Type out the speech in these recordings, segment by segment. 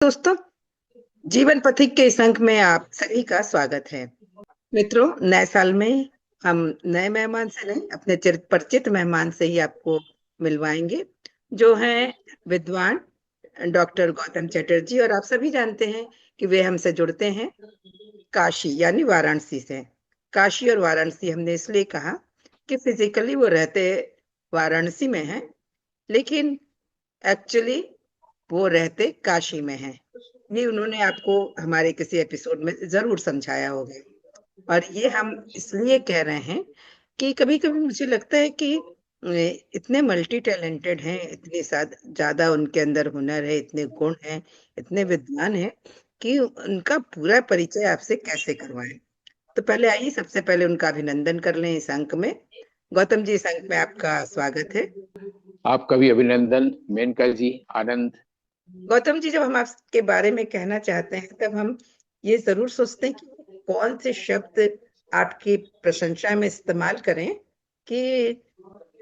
दोस्तों, जीवन पथिक के इस अंक में आप सभी का स्वागत है। मित्रों, नए साल में हम नए मेहमान से नहीं, अपने परिचित मेहमान से ही आपको मिलवाएंगे, जो हैं विद्वान डॉक्टर गौतम चटर्जी। और आप सभी जानते हैं कि वे हमसे जुड़ते हैं काशी यानी वाराणसी से। काशी और वाराणसी हमने इसलिए कहा कि फिजिकली वो रहते वाराणसी में हैं, लेकिन एक्चुअली वो रहते काशी में हैं। ये उन्होंने आपको हमारे किसी एपिसोड में जरूर समझाया होगा। और ये हम इसलिए कह रहे हैं कि कभी कभी मुझे लगता है कि इतने मल्टी टैलेंटेड हैं, इतने ज्यादा उनके अंदर हुनर है, इतने गुण हैं, इतने विद्वान हैं कि उनका पूरा परिचय आपसे कैसे करवाएं। तो पहले आइए, सबसे पहले उनका अभिनंदन कर लें इस अंक में। गौतम जी, इस अंक में आपका स्वागत है। आपका भी अभिनंदन मेनका जी, आनंद। गौतम जी, जब हम आपके बारे में कहना चाहते हैं तब हम ये जरूर सोचते हैं कि कौन से शब्द आपकी प्रशंसा में इस्तेमाल करें कि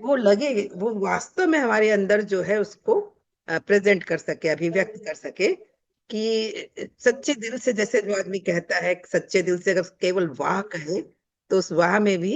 वो लगे, वो वास्तव में हमारे अंदर जो है उसको प्रेजेंट कर सके, अभिव्यक्त कर सके। कि सच्चे दिल से, जैसे जो आदमी कहता है, सच्चे दिल से अगर केवल वाह कहे तो उस वाह में भी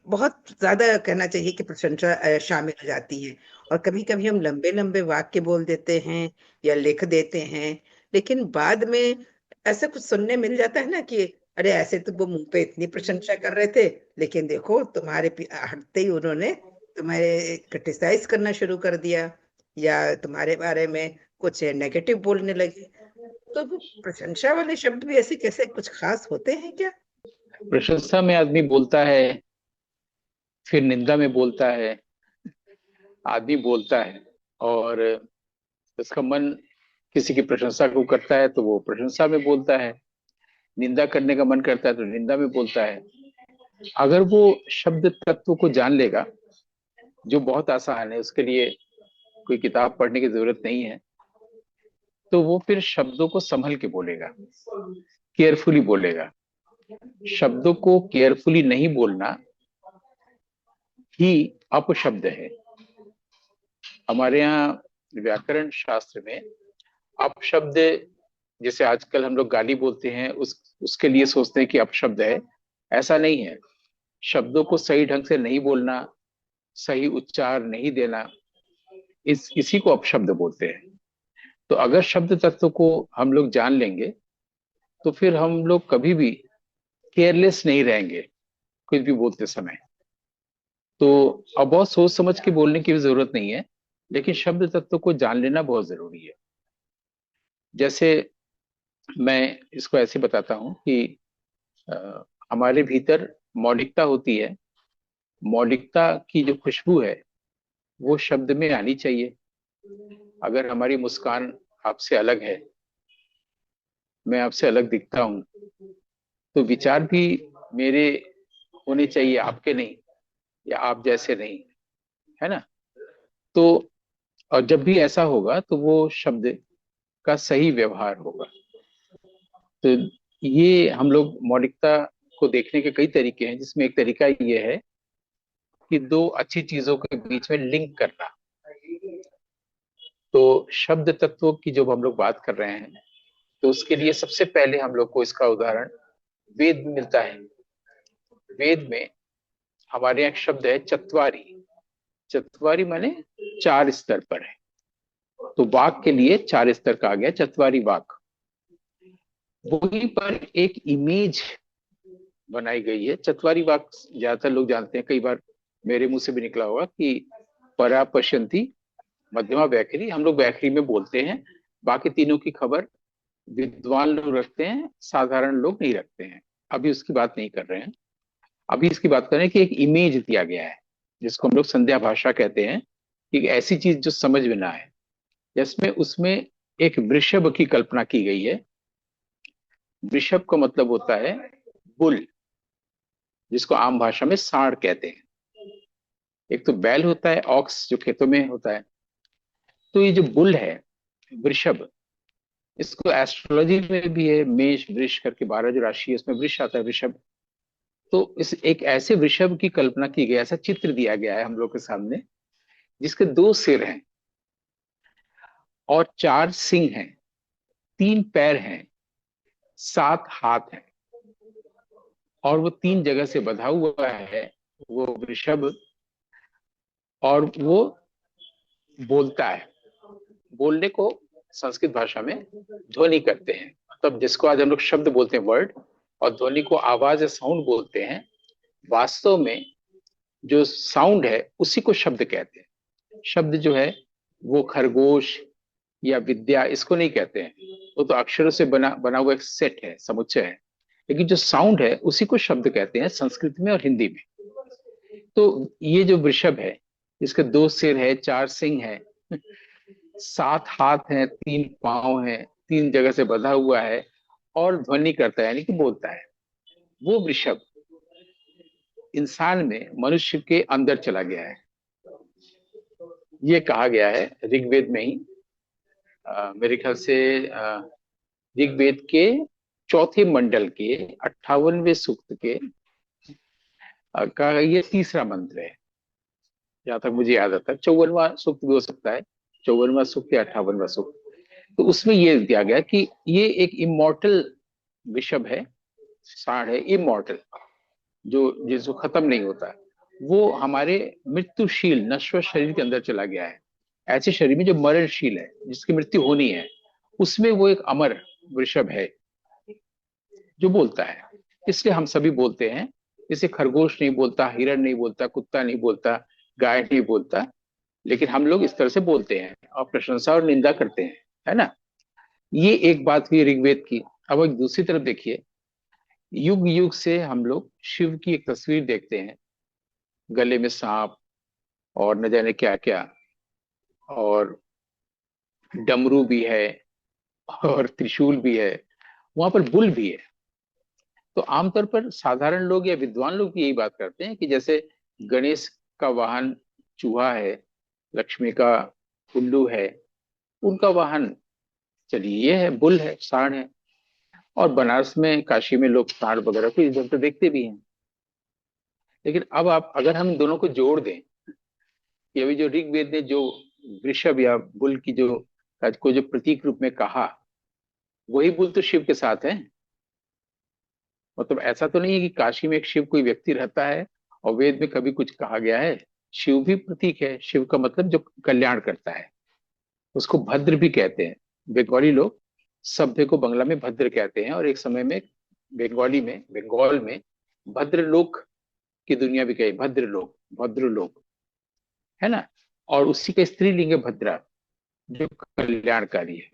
बहुत ज्यादा कहना चाहिए कि प्रशंसा शामिल हो जाती है। और कभी कभी हम लंबे लंबे वाक्य बोल देते हैं या लिख देते हैं, लेकिन बाद में ऐसा कुछ सुनने मिल जाता है ना कि अरे, ऐसे तो वो मुंह पे इतनी प्रशंसा कर रहे थे, लेकिन देखो तुम्हारे हटते ही उन्होंने तुम्हारे क्रिटिसाइज करना शुरू कर दिया या तुम्हारे बारे में कुछ नेगेटिव बोलने लगे। तो वो प्रशंसा वाले शब्द भी ऐसे कैसे कुछ खास होते हैं क्या? प्रशंसा में आदमी बोलता है, फिर निंदा में बोलता है। आदमी बोलता है और उसका मन किसी की प्रशंसा को करता है तो वो प्रशंसा में बोलता है, निंदा करने का मन करता है तो निंदा में बोलता है। अगर वो शब्द तत्व को जान लेगा, जो बहुत आसान है, उसके लिए कोई किताब पढ़ने की जरूरत नहीं है, तो वो फिर शब्दों को संभल के बोलेगा, केयरफुली बोलेगा। शब्दों को केयरफुली नहीं बोलना ही अपशब्द है। हमारे यहाँ व्याकरण शास्त्र में अपशब्द, जैसे आजकल हम लोग गाली बोलते हैं, उसके लिए सोचते हैं कि अपशब्द है। ऐसा नहीं है। शब्दों को सही ढंग से नहीं बोलना, सही उच्चार नहीं देना, इसी को अपशब्द बोलते हैं। तो अगर शब्द तत्व को हम लोग जान लेंगे तो फिर हम लोग कभी भी केयरलेस नहीं रहेंगे कुछ भी बोलते समय। तो अब बहुत सोच समझ के बोलने की भी जरूरत नहीं है, लेकिन शब्द तत्व को जान लेना बहुत जरूरी है। जैसे मैं इसको ऐसे बताता हूँ कि हमारे भीतर मौलिकता होती है। मौलिकता की जो खुशबू है वो शब्द में आनी चाहिए। अगर हमारी मुस्कान आपसे अलग है, मैं आपसे अलग दिखता हूँ, तो विचार भी मेरे होने चाहिए, आपके नहीं, या आप जैसे नहीं, है ना? तो और जब भी ऐसा होगा तो वो शब्द का सही व्यवहार होगा। तो ये हम लोग मौलिकता को देखने के कई तरीके हैं, जिसमें एक तरीका ये है कि दो अच्छी चीजों के बीच में लिंक करना। तो शब्द तत्वों की जब हम लोग बात कर रहे हैं तो उसके लिए सबसे पहले हम लोग को इसका उदाहरण वेद में मिलता है। वेद में हमारे यहाँ एक शब्द है चत्वारी। चत्वारी माने चार स्तर पर है। तो वाक के लिए चार स्तर का आ गया चत्वारी वाक। वहीं पर एक इमेज बनाई गई है। चतवारी वाक ज्यादातर लोग जानते हैं, कई बार मेरे मुंह से भी निकला होगा कि परा पश्यंती मध्यमा वैखरी, हम लोग वैखरी में बोलते हैं। बाकी तीनों की खबर विद्वान लोग रखते हैं, साधारण लोग नहीं रखते हैं। अभी उसकी बात नहीं कर रहे हैं। अभी इसकी बात कर रहे हैं कि एक इमेज दिया गया है, जिसको हम लोग संध्या भाषा कहते हैं, कि ऐसी चीज जो समझ में ना आए। जिसमें उसमें एक वृषभ की कल्पना की गई है। वृषभ का मतलब होता है बुल, जिसको आम भाषा में सांड कहते हैं। एक तो बैल होता है, ऑक्स, जो खेतों में होता है। तो ये जो बुल है, वृषभ, इसको एस्ट्रोलॉजी में भी है, मेष वृष करके 12 जो राशि है उसमें वृष आता है, वृषभ। तो इस एक ऐसे वृषभ की कल्पना की गई, ऐसा चित्र दिया गया है हम लोग के सामने, जिसके दो सिर हैं और चार सिंग हैं। 3 पैर हैं, 7 हाथ हैं, और वो 3 जगह से बंधा हुआ है, वो वृषभ। और वो बोलता है। बोलने को संस्कृत भाषा में ध्वनि कहते हैं, मतलब जिसको आज हम लोग शब्द बोलते हैं, वर्ड, और ध्वनि को आवाज या साउंड बोलते हैं। वास्तव में जो साउंड है उसी को शब्द कहते हैं। शब्द जो है वो खरगोश या विद्या, इसको नहीं कहते हैं। वो तो अक्षरों से बना बना हुआ एक सेट है, समुच्चय है। लेकिन जो साउंड है उसी को शब्द कहते हैं, संस्कृत में और हिंदी में। तो ये जो वृषभ है, इसके 2 सिर है, 4 सिंग है, 7 हाथ हैं, 3 पांव हैं, 3 जगह से बंधा हुआ है, और ध्वनि करता है, यानी कि बोलता है। वो वृषभ इंसान में, मनुष्य के अंदर चला गया है। ये कहा गया है ऋग्वेद में ही। मेरे ख्याल से ऋग्वेद के चौथे मंडल के 58वें सूक्त के का ये तीसरा मंत्र है, जहां तक मुझे याद आता है। 54वां सूक्त भी हो सकता है, 54वां सूक्त या 58वां सूक्त। तो उसमें ये दिया गया कि ये एक इमोर्टल विषभ है, सांड है, इमोर्टल, जो जिसको खत्म नहीं होता। वो हमारे मृत्युशील नश्वर शरीर के अंदर चला गया है। ऐसे शरीर में जो मरणशील है, जिसकी मृत्यु होनी है, उसमें वो एक अमर वृषभ है जो बोलता है। इसलिए हम सभी बोलते हैं। इसे खरगोश नहीं बोलता, हिरण नहीं बोलता, कुत्ता नहीं बोलता, गाय नहीं बोलता, लेकिन हम लोग इस तरह से बोलते हैं और प्रशंसा और निंदा करते हैं, है ना। ये एक बात हुई ऋग्वेद की। अब एक दूसरी तरफ देखिए, युग युग से हम लोग शिव की एक तस्वीर देखते हैं, गले में सांप और न जाने क्या क्या, और डमरू भी है, और त्रिशूल भी है, वहां पर बुल भी है। तो आमतौर पर साधारण लोग या विद्वान लोग यही बात करते हैं कि जैसे गणेश का वाहन चूहा है, लक्ष्मी का उल्लू है, उनका वाहन, चलिए ये है, बुल है, सांड है। और बनारस में, काशी में लोग सांड वगैरह को इधर तो देखते भी हैं। लेकिन अब आप अगर हम इन दोनों को जोड़ दें, कि अभी जो ऋग्वेद ने जो वृषभ या बुल की जो को जो प्रतीक रूप में कहा, वही बुल तो शिव के साथ है। मतलब ऐसा तो नहीं है कि काशी में एक शिव कोई व्यक्ति रहता है और वेद में कभी कुछ कहा गया है। शिव भी प्रतीक है। शिव का मतलब जो कल्याण करता है, उसको भद्र भी कहते हैं। बंगाली लोग सभ्य को बंगला में भद्र कहते हैं, और एक समय में बंगाली में, बंगाल में भद्रलोक की दुनिया भी कही, भद्रलोक, भद्रलोक, है ना। और उसी का स्त्रीलिंग है भद्रा, जो कल्याणकारी है।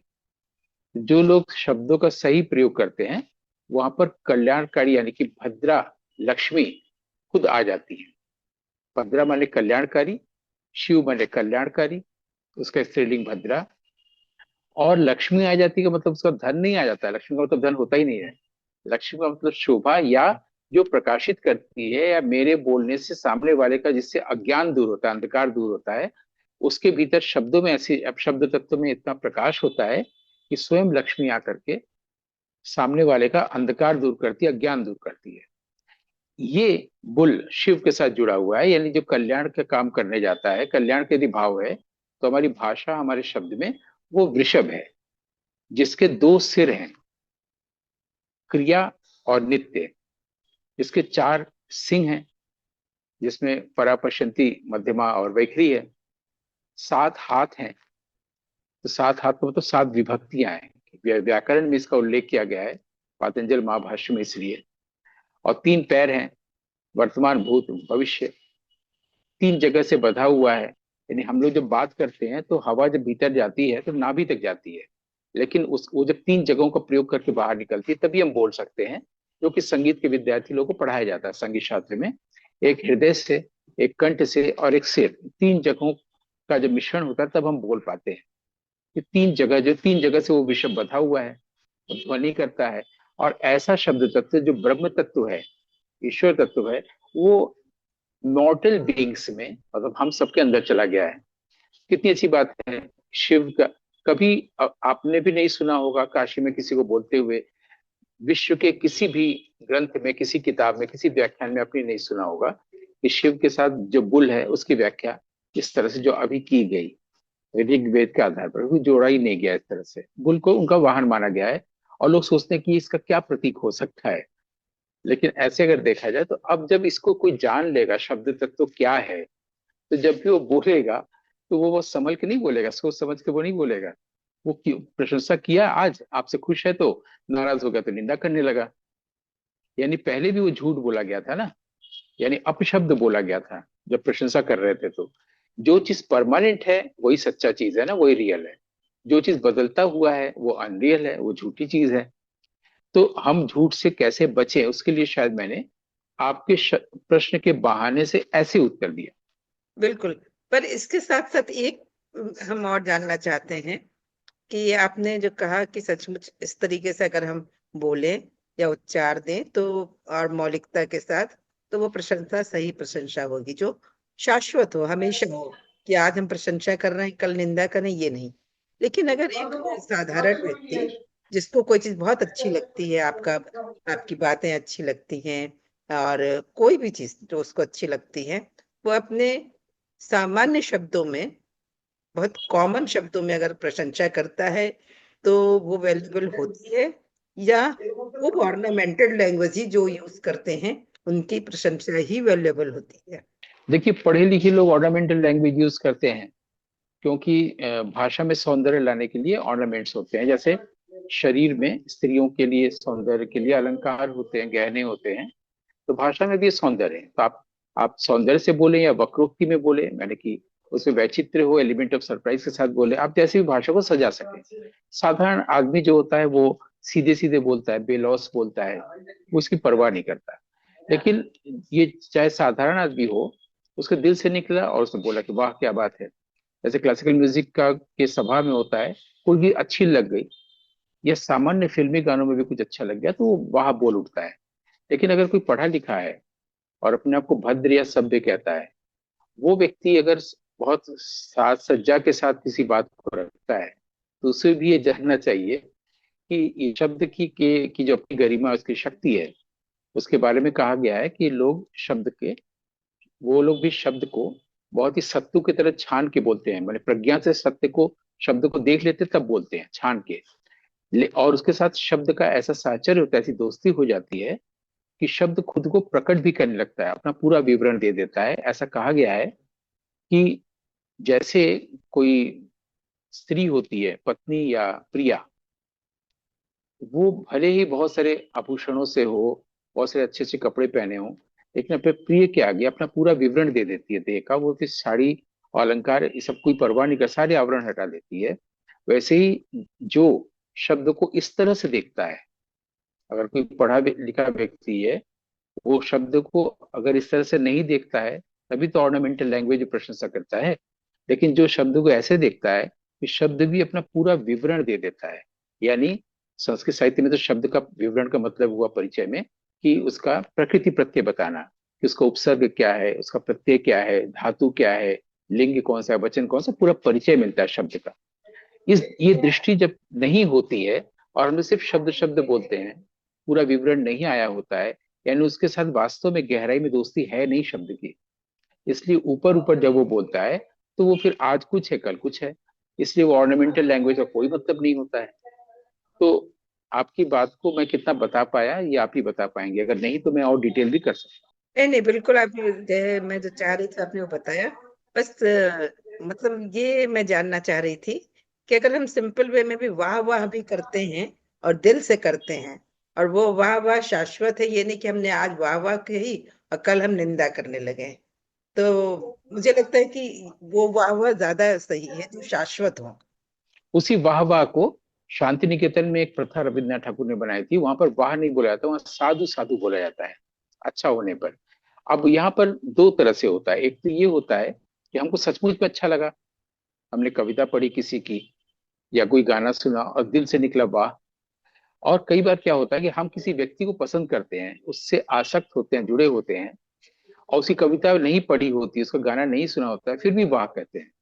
जो लोग शब्दों का सही प्रयोग करते हैं, वहां पर कल्याणकारी यानी कि भद्रा लक्ष्मी खुद आ जाती है। भद्रा माने कल्याणकारी, शिव माने कल्याणकारी, उसका स्त्रीलिंग भद्रा। और लक्ष्मी आ जाती है का मतलब उसका धन नहीं आ जाता है। लक्ष्मी का मतलब धन होता ही नहीं है। लक्ष्मी का मतलब शोभा, या जो प्रकाशित करती है, या मेरे बोलने से सामने वाले का, जिससे अज्ञान दूर होता है, अंधकार दूर होता है, उसके भीतर शब्दों में ऐसी, अब शब्द तत्व में इतना प्रकाश होता है कि स्वयं लक्ष्मी आकर के सामने वाले का अंधकार दूर करती है, अज्ञान दूर करती है। ये बुल शिव के साथ जुड़ा हुआ है, यानी जो कल्याण का काम करने जाता है, कल्याण के यदि भाव है, तो हमारी भाषा, हमारे शब्द में वो वृषभ है, जिसके 2 सिर हैं, क्रिया और नित्य। जिसके 4 सिंह हैं, जिसमें परापश्यंती, मध्यमा और वैखरी है। 7 हाथ हैं। तो 7 हाथ का मतलब 7 विभक्तियां हैं। व्याकरण में इसका उल्लेख किया गया है, पातंजल महाभाष्य में, इसलिए। और 3 पैर हैं, वर्तमान, भूत, भविष्य। 3 जगह से बंधा हुआ है। यानी हम लोग जब बात करते हैं तो हवा जब भीतर जाती है तो नाभि तक जाती है, लेकिन उस वो जब 3 जगहों का प्रयोग करके बाहर निकलती है, तभी हम बोल सकते हैं। जो कि संगीत के विद्यार्थी लोगों को पढ़ाया जाता है संगीत शास्त्र में। एक हृदय से, एक कंठ से और एक सिर, 3 जगहों का जब मिश्रण होता है तब हम बोल पाते हैं। ये 3 जगह, जो 3 जगह से वो विषय बंधा हुआ है, वो ध्वनि करता है। और ऐसा शब्द तत्व जो ब्रह्म तत्व है, ईश्वर तत्व है, वो मॉर्टल बीइंग्स में, मतलब हम सबके अंदर चला गया है। कितनी अच्छी बात है। शिव का कभी आपने भी नहीं सुना होगा काशी में किसी को बोलते हुए, विश्व के किसी भी ग्रंथ में, किसी किताब में, किसी व्याख्यान में आपने नहीं सुना होगा कि शिव के साथ जो बुल है उसकी व्याख्या इस तरह से जो अभी की गई। ऋग्वेद के आधार पर, कोई जोड़ा ही नहीं गया इस तरह से। बुल को उनका वाहन माना गया है, और लोग सोचते हैं कि इसका क्या प्रतीक हो सकता है। लेकिन ऐसे अगर देखा जाए तो अब जब इसको कोई जान लेगा शब्द तत्व तो क्या है, तो जब भी वो बोलेगा तो वो संभल के नहीं बोलेगा, सोच समझ के वो नहीं बोलेगा। वो क्यों प्रशंसा किया, आज आपसे खुश है तो नाराज हो गया तो निंदा करने लगा। यानी पहले भी वो झूठ बोला गया था ना, यानी अपशब्द बोला गया था जब प्रशंसा कर रहे थे। तो जो चीज परमानेंट है वही सच्चा चीज है ना, वही रियल है। जो चीज बदलता हुआ है वो अनरियल है, वो झूठी चीज है। तो हम झूठ से कैसे बचें, उसके लिए शायद मैंने आपके प्रश्न के बहाने से ऐसे उत्तर दिया। बिल्कुल। पर इसके साथ साथ एक हम और जानना चाहते हैं कि आपने जो कहा कि सचमुच इस तरीके से अगर हम बोले या उच्चार दें तो, और मौलिकता के साथ, तो वो प्रशंसा सही प्रशंसा होगी, जो शाश्वत हो, हमेशा हो। कि आज हम प्रशंसा कर रहे हैं, कल निंदा करें, ये नहीं। लेकिन अगर एक साधारण व्यक्ति जिसको कोई चीज बहुत अच्छी लगती है, आपकी बातें अच्छी लगती हैं, और कोई भी चीज जो उसको अच्छी लगती है, वो अपने सामान्य शब्दों में, बहुत कॉमन शब्दों में अगर प्रशंसा करता है, तो वो वैल्यूबल होती है? या वो ऑर्नामेंटल लैंग्वेज ही जो यूज करते हैं, उनकी प्रशंसा ही वैल्यूबल होती है? देखिए, पढ़े लिखे लोग ऑर्नामेंटल लैंग्वेज यूज करते हैं, क्योंकि भाषा में सौंदर्य लाने के लिए ऑर्नामेंट्स होते हैं। जैसे शरीर में स्त्रियों के लिए सौंदर्य के लिए अलंकार होते हैं, गहने होते हैं। तो भाषा में भी सौंदर्य है। तो आप सौंदर्य से बोले या वक्रोक्ति में बोले, मैंने कि उसमें वैचित्र्य हो, एलिमेंट ऑफ सरप्राइज के साथ बोले, आप जैसे भी भाषा को सजा सके। साधारण आदमी जो होता है वो सीधे सीधे बोलता है, बेलौस बोलता है, वो उसकी परवाह नहीं करता। लेकिन ये चाहे साधारण आदमी हो, उसके दिल से निकला और उसने बोला कि वाह क्या बात है। जैसे क्लासिकल म्यूजिक का के सभा में होता है, कोई भी अच्छी लग गई, या सामान्य फिल्मी गानों में भी कुछ अच्छा लग गया तो वो वाह बोल उठता है। लेकिन अगर कोई पढ़ा लिखा है और अपने आप को भद्र या सभ्य कहता है, वो व्यक्ति अगर बहुत साज सज्जा के साथ किसी बात को रखता है, तो उसे भी ये जानना चाहिए कि ये शब्द की जो अपनी गरिमा, उसकी शक्ति है, उसके बारे में कहा गया है कि लोग शब्द के, वो लोग भी शब्द को बहुत ही सत्तू की तरह छान के बोलते हैं। मैंने प्रज्ञा से सत्य को, शब्द को देख लेते तब बोलते हैं, छान के। और उसके साथ शब्द का ऐसा साहचर्य होता है, ऐसी दोस्ती हो जाती है कि शब्द खुद को प्रकट भी करने लगता है, अपना पूरा विवरण दे देता है। ऐसा कहा गया है कि जैसे कोई स्त्री होती है, पत्नी या प्रिया, वो भले ही बहुत सारे आभूषणों से हो, बहुत सारे अच्छे अच्छे कपड़े पहने हो, लेकिन अपने प्रिय के आगे अपना पूरा विवरण दे देती है। देखा, वो फिर साड़ी और अलंकार ये सब कोई परवाह नहीं कर, सारे आवरण हटा देती है। वैसे ही जो शब्द को इस तरह से देखता है, अगर कोई पढ़ा लिखा व्यक्ति है, वो शब्द को अगर इस तरह से नहीं देखता है, तभी तो ऑर्नामेंटल लैंग्वेज प्रशंसा करता है। लेकिन जो शब्द को ऐसे देखता है कि शब्द भी अपना पूरा विवरण दे देता है, यानी संस्कृत साहित्य में तो शब्द का विवरण का मतलब हुआ परिचय में कि उसका प्रकृति प्रत्यय बताना, कि उसका उपसर्ग क्या है, उसका प्रत्यय क्या है, धातु क्या है, लिंग कौन सा है, वचन कौन सा, पूरा परिचय मिलता है शब्द का। इस ये दृष्टि जब नहीं होती है और हम सिर्फ शब्द शब्द बोलते हैं, पूरा विवरण नहीं आया होता है, यानी उसके साथ वास्तव में गहराई में दोस्ती है नहीं शब्द की। इसलिए ऊपर ऊपर जब वो बोलता है तो वो फिर आज कुछ है कल कुछ है, इसलिए वो ऑर्नामेंटल लैंग्वेज का कोई मतलब नहीं होता है। तो आपकी बात को मैं कितना बता पाया ये आप ही बता पाएंगे, अगर नहीं तो मैं और डिटेल भी कर सकता नहीं नहीं, बिल्कुल। आप मैं जो चाह रही थी आपने वो बताया। बस मतलब ये मैं जानना चाह रही थी कि अगर हम सिंपल वे में भी वाह वाह भी करते हैं, और दिल से करते हैं, और वो वाह वाह शाश्वत है, ये नहीं कि हमने आज वाह वाह कही और कल हम निंदा करने लगे, तो मुझे लगता है कि वो वाह वाह ज्यादा सही है, जो शाश्वत हो। हूँ। उसी वाह वाह को शांति निकेतन में एक प्रथा रविन्द्रनाथ ठाकुर ने बनाई थी, वहां पर वाह नहीं बोला जाता, वहां साधु साधु बोला जाता है, अच्छा होने पर। अब यहाँ पर दो तरह से होता है, एक तो ये होता है कि हमको सचमुच में अच्छा लगा, हमने कविता पढ़ी किसी की या कोई गाना सुना और दिल से निकला वाह। और कई बार क्या होता है कि हम किसी व्यक्ति को पसंद करते हैं, उससे आसक्त होते हैं, जुड़े होते हैं, और उसकी कविता नहीं पढ़ी होती, उसका गाना नहीं सुना होता है, फिर भी वाह कहते हैं।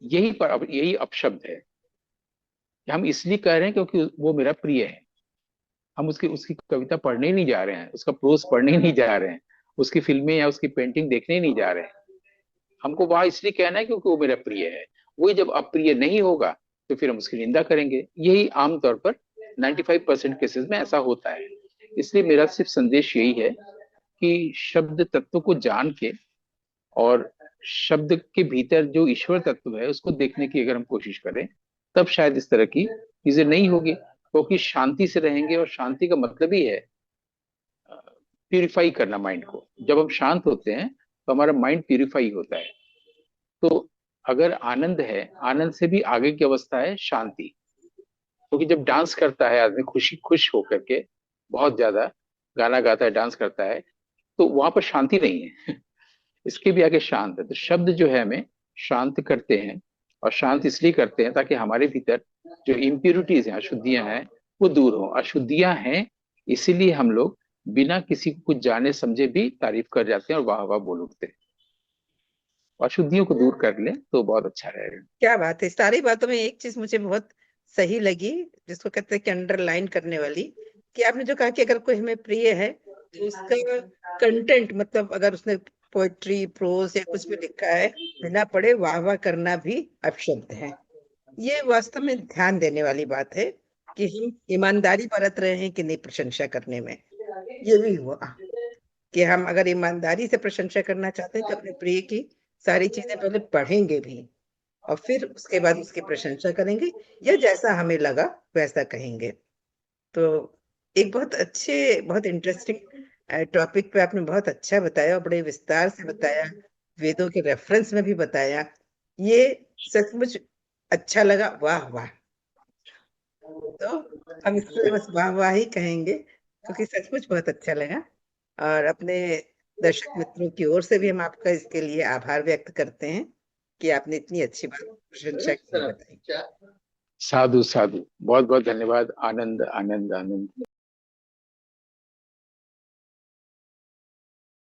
यही अपशब्द है कि हम इसलिए कह रहे हैं क्योंकि वो मेरा प्रिय है। हम उसकी उसकी कविता पढ़ने ही नहीं जा रहे हैं, उसका प्रोज पढ़ने ही नहीं जा रहे हैं, उसकी फिल्में या उसकी पेंटिंग देखने ही नहीं जा रहे हैं। हमको वहां इसलिए कहना है क्योंकि वो मेरा प्रिय है। वही जब अप्रिय नहीं होगा तो फिर हम उसकी निंदा करेंगे। यही आमतौर पर 95% केसेस में ऐसा होता है। इसलिए मेरा सिर्फ संदेश यही है कि शब्द तत्व को जान के और शब्द के भीतर जो ईश्वर तत्व है उसको देखने की अगर हम कोशिश करें, तब शायद इस तरह की चीजें नहीं होगी। क्योंकि शांति से रहेंगे, और शांति का मतलब ही है प्यूरिफाई करना माइंड को। जब हम शांत होते हैं तो हमारा माइंड प्यूरिफाई होता है। तो अगर आनंद है, आनंद से भी आगे की अवस्था है शांति। क्योंकि जब डांस करता है आदमी खुश होकर के, बहुत ज्यादा गाना गाता है, डांस करता है, तो वहां पर शांति नहीं है। इसके भी आगे शांत है। तो शब्द जो है हमें शांत करते हैं, और शांत इसलिए करते हैं ताकि हमारे भीतर जो इम्प्योरिटीज हैं, अशुद्धियां हैं, वो दूर हो। अशुद्धियां हैं इसीलिए हम लोग बिना किसी को कुछ जाने समझे भी तारीफ कर जाते हैं और वाह वाह बोल उठते हैं। अशुद्धियों को दूर कर ले तो बहुत अच्छा रहेगा। क्या बात है। सारी बातों में एक चीज मुझे बहुत सही लगी, जिसको कहते हैं कि अंडरलाइन करने वाली, कि आपने जो कहा कि अगर कोई हमें प्रिय है तो उसका कंटेंट, मतलब अगर उसने पोएट्री, प्रोज या कुछ भी लिखा है, बिना पढ़े वाह वाह करना भी अपशब्द है। ये वास्तव में ध्यान देने वाली बात है कि हम ईमानदारी बरत रहे हैं कि नहीं प्रशंसा करने में। ये भी हुआ कि हम अगर ईमानदारी से प्रशंसा करना चाहते हैं तो अपने प्रिय की सारी चीजें पहले पढ़ेंगे भी, और फिर उसके बाद उसकी प्रशंसा करेंगे, या जैसा हमें लगा वैसा कहेंगे। तो एक बहुत अच्छे, बहुत इंटरेस्टिंग टॉपिक पे आपने बहुत अच्छा बताया और बड़े विस्तार से बताया, वेदों के रेफरेंस में भी बताया। ये सचमुच अच्छा लगा, वाह वाह। तो हम इसको बस वाह वाह ही कहेंगे, क्योंकि सचमुच बहुत अच्छा लगा। और अपने दर्शक मित्रों की ओर से भी हम आपका इसके लिए आभार व्यक्त करते हैं कि आपने इतनी अच्छी बात, प्रशंसा की बताई। साधु साधु, बहुत बहुत धन्यवाद। आनंद आनंद आनंद।